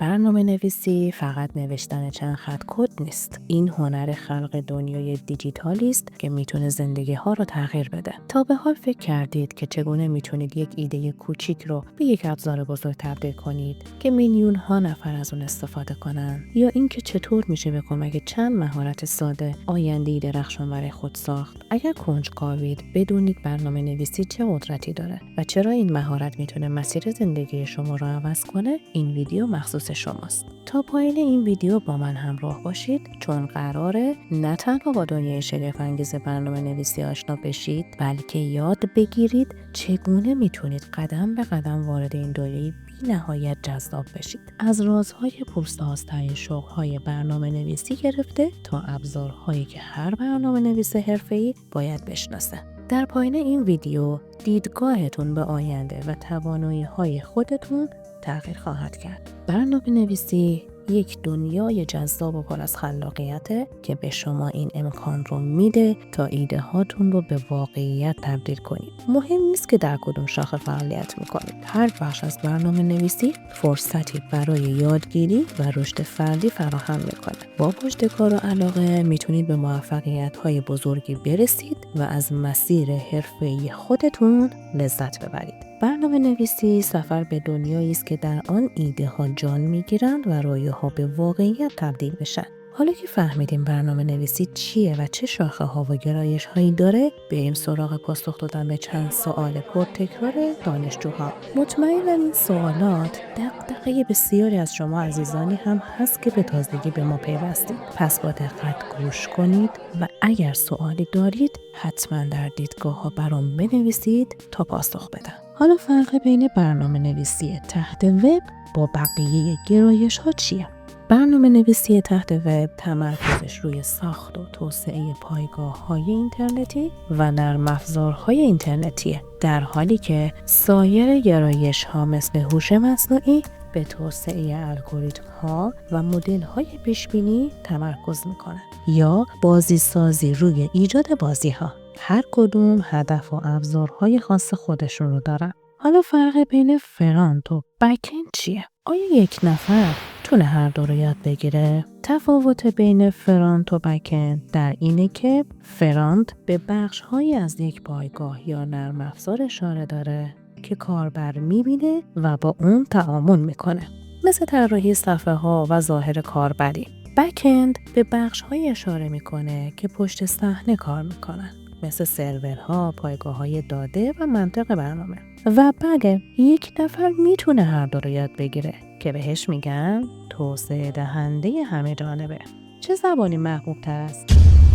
برنامه نویسی فقط نوشتن چند خط کد نیست. این هنر خلق دنیای دیجیتالی است که میتونه زندگی ها رو تغییر بده. تا به حال فکر کردید که چگونه میتونید یک ایده کوچیک رو به یک ابزار بزرگ تبدیل کنید که میلیون ها نفر از اون استفاده کنن؟ یا اینکه چطور میشه به کمک چند مهارت ساده آینده‌ای درخشان برای خود ساخت؟ اگر کنجکاوید بدونید برنامه نویسی چه قدرتی داره و چرا این مهارت میتونه مسیر زندگی شما رو عوض کنه، این ویدیو مخصوص شماست. تا پایان این ویدیو با من همراه باشید، چون قراره نه تنها با دنیای شگفت‌انگیز برنامه نویسی آشنا بشید، بلکه یاد بگیرید چگونه میتونید قدم به قدم وارد این دنیای بی نهایت جذاب بشید. از رازهای پرسازترین شغل‌های برنامه نویسی گرفته تا ابزارهایی که هر برنامه نویس حرفه‌ای باید بشناسه. در پایان این ویدیو دیدگاهتون به آینده و توانایی‌های خودتون تغییر خواهد کرد. برنامه نویسی یک دنیای جذاب و پر از خلاقیته که به شما این امکان رو میده تا ایده هاتون رو به واقعیت تبدیل کنید. مهم نیست که در کدوم شاخه فعالیت میکنید. هر بخش از برنامه نویسی فرصتی برای یادگیری و رشد فردی فراهم میکنه. با پشتکار و علاقه میتونید به موفقیت‌های بزرگی برسید و از مسیر حرفه‌ای خودتون لذت ببرید. برنامه نویسی سفر به دنیایی است که در آن ایده ها جان میگیرند و رویاها به واقعیت تبدیل بشن. حالا که فهمیدیم برنامه نویسی چیه و چه شاخه ها و گرایش هایی داره، بریم سراغ پاسخ دادن به چند سوال پرتکرار دانشجوها. مطمئنم این سوالات دغدغه بسیاری از شما عزیزانی هم هست که به تازگی به ما پیوستید. پس با دقت گوش کنید و اگر سوالی دارید حتما در دیدگاه ها برام بنویسید تا پاسخ بدم. حالا فرق بین برنامه نویسی تحت وب با بقیه گرایش ها چیه؟ برنامه نویسی تحت وب تمرکزش روی ساخت و توسعه پایگاه‌های اینترنتی و نرم افزارهای اینترنتیه، در حالی که سایر گرایش‌ها مثل هوش مصنوعی به توسعه الگوریتم‌ها و مدل‌های پیش‌بینی تمرکز می‌کنه یا بازی سازی روی ایجاد بازی‌ها. هر کدوم هدف و ابزارهای خاص خودشون رو دارن. حالا فرق بین فرانت و بک‌اند چیه؟ آیا یک نفر تونه هر دو رو یاد بگیره؟ تفاوت بین فرانت و بک‌اند در اینه که فرانت به بخش‌هایی از یک پایگاه یا نرم افزار اشاره داره که کاربر می‌بینه و با اون تعامل می‌کنه، مثل طراحی صفحه‌ها و ظاهر کاربری. بک‌اند به بخش‌هایی اشاره می‌کنه که پشت صحنه کار می‌کنن، مثل سرورها، پایگاه‌های داده و منطق برنامه. و بله، یک نفر میتونه هر دو رو یاد بگیره که بهش میگن توسعه دهنده همه جانبه. چه زبانی محبوب تر است؟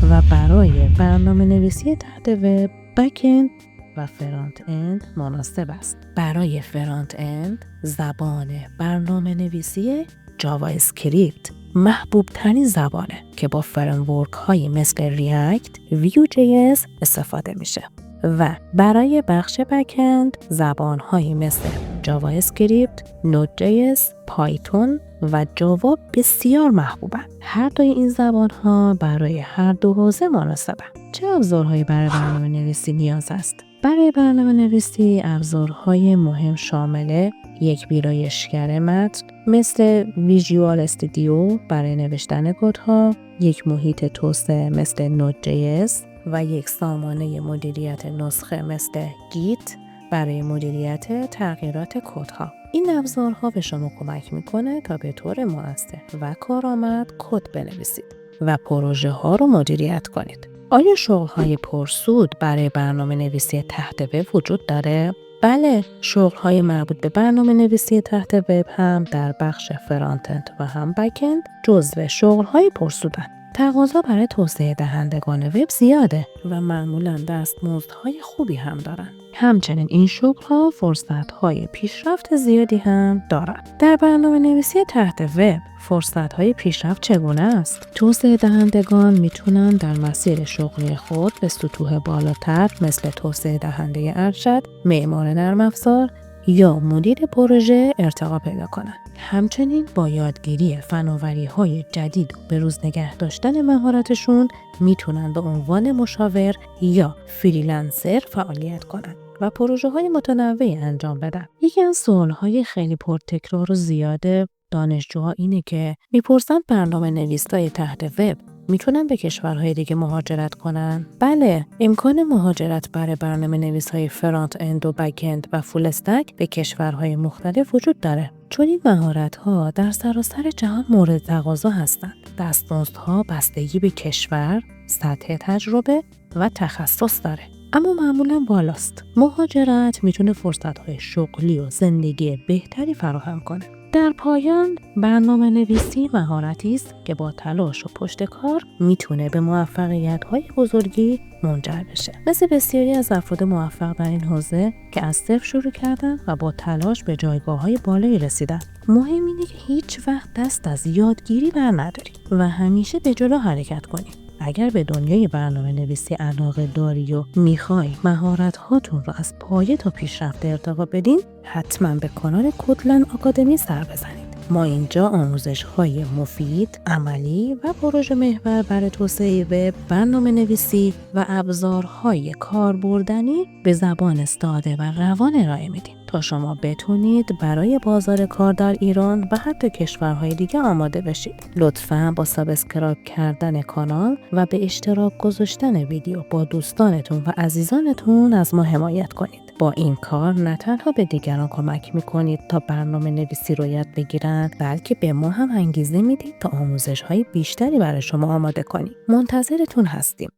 و برای برنامه نویسی تحت وب، بک‌اند و فرانت اند مناسب است. برای فرانت اند زبان برنامه نویسی جاوا اسکریپت محبوب ترین زبانه که با فریمورک های مثل ریاکت، ویو جی اس استفاده میشه. و برای بخش بک‌اند زبان هایی مثل جاوا اسکریپت، نود جی اس، پایتون و جاوا بسیار محبوبند. هر دوی این زبان ها برای هر دو حوزه مناسبند. چه ابزارهایی برای برنامه نویسی نیاز است؟ برای برنامه نویسی ابزارهای مهم شامل یک ویرایشگر متن مثل ویژوال استودیو برای نوشتن کدها، یک محیط توسعه مثل نود جی اس و یک سامانه مدیریت نسخه مثل گیت برای مدیریت تغییرات کدها. این ابزارها به شما کمک میکنه تا به طور مؤثر و کارآمد کد بنویسید و پروژه ها رو مدیریت کنید. آیا شغل‌های پرسود برای برنامه نویسی تحت وب وجود داره؟ بله، شغل‌های مربوط به برنامه نویسی تحت وب هم در بخش فرانت اند و هم بک‌اند جزو شغل‌های پرسودن. تقاضا برای توسعه دهندگان وب زیاده و معمولاً دستمزدهای خوبی هم دارن. همچنین این شغل‌ها فرصت‌های پیشرفت زیادی هم دارند. در برنامه نویسی تحت وب فرصت‌های پیشرفت چگونه است؟ توسعه دهندگان میتونن در مسیر شغلی خود به سطوح بالاتر مثل توسعه دهنده ارشد، معمار نرم افزار یا مدیر پروژه ارتقا پیدا کنند. همچنین با یادگیری فناوری‌های جدید و بروز نگه داشتن مهارتشون میتونن به عنوان مشاور یا فریلنسر فعالیت کنند و پروژه‌های متنوعی انجام بدن. یکی از سوال‌های خیلی پرتکرار و زیاده دانشجوها اینه که میپرسن برنامه نویسای تحت وب میتونن به کشورهای دیگه مهاجرت کنن؟ بله، امکان مهاجرت برای برنامه نویسای فرانت اند و بک اند و فول استک به کشورهای مختلف وجود داره. چون این مهارت‌ها در سراسر جهان مورد تقاضا هستند. دستمزدها بستگی به کشور، سطح تجربه و تخصص داره. اما معمولاً بالاست. مهاجرت میتونه فرصت‌های شغلی و زندگی بهتری فراهم کنه. در پایان، برنامه نویسی مهارتی است که با تلاش و پشت کار میتونه به موفقیت‌های بزرگی منجر بشه. مثل بسیاری از افراد موفق در این حوزه که از صفر شروع کردن و با تلاش به جایگاه‌های بالایی رسیدن. مهم اینه که هیچ وقت دست از یادگیری بر نداری و همیشه به جلو حرکت کنی. اگر به دنیای برنامه نویسی علاقه داری و میخوای مهارت هاتون رو از پایه تا پیشرفته ارتقا بدین، حتما به کانال کدلند آکادمی سر بزنید. ما اینجا آموزش های مفید، عملی و پروژه محور برای توسعه وب، برنامه نویسی و ابزارهای کاربردنی به زبان ساده و روان ارائه میدیم تا شما بتونید برای بازار کار در ایران و حتی کشورهای دیگه آماده بشید. لطفاً با سابسکرایب کردن کانال و به اشتراک گذاشتن ویدیو با دوستانتون و عزیزانتون از ما حمایت کنید. با این کار نه تنها به دیگران کمک میکنید تا برنامه نویسی رو یاد بگیرن، بلکه به ما هم انگیزه میدید تا آموزش‌های بیشتری برای شما آماده کنیم. منتظرتون هستیم.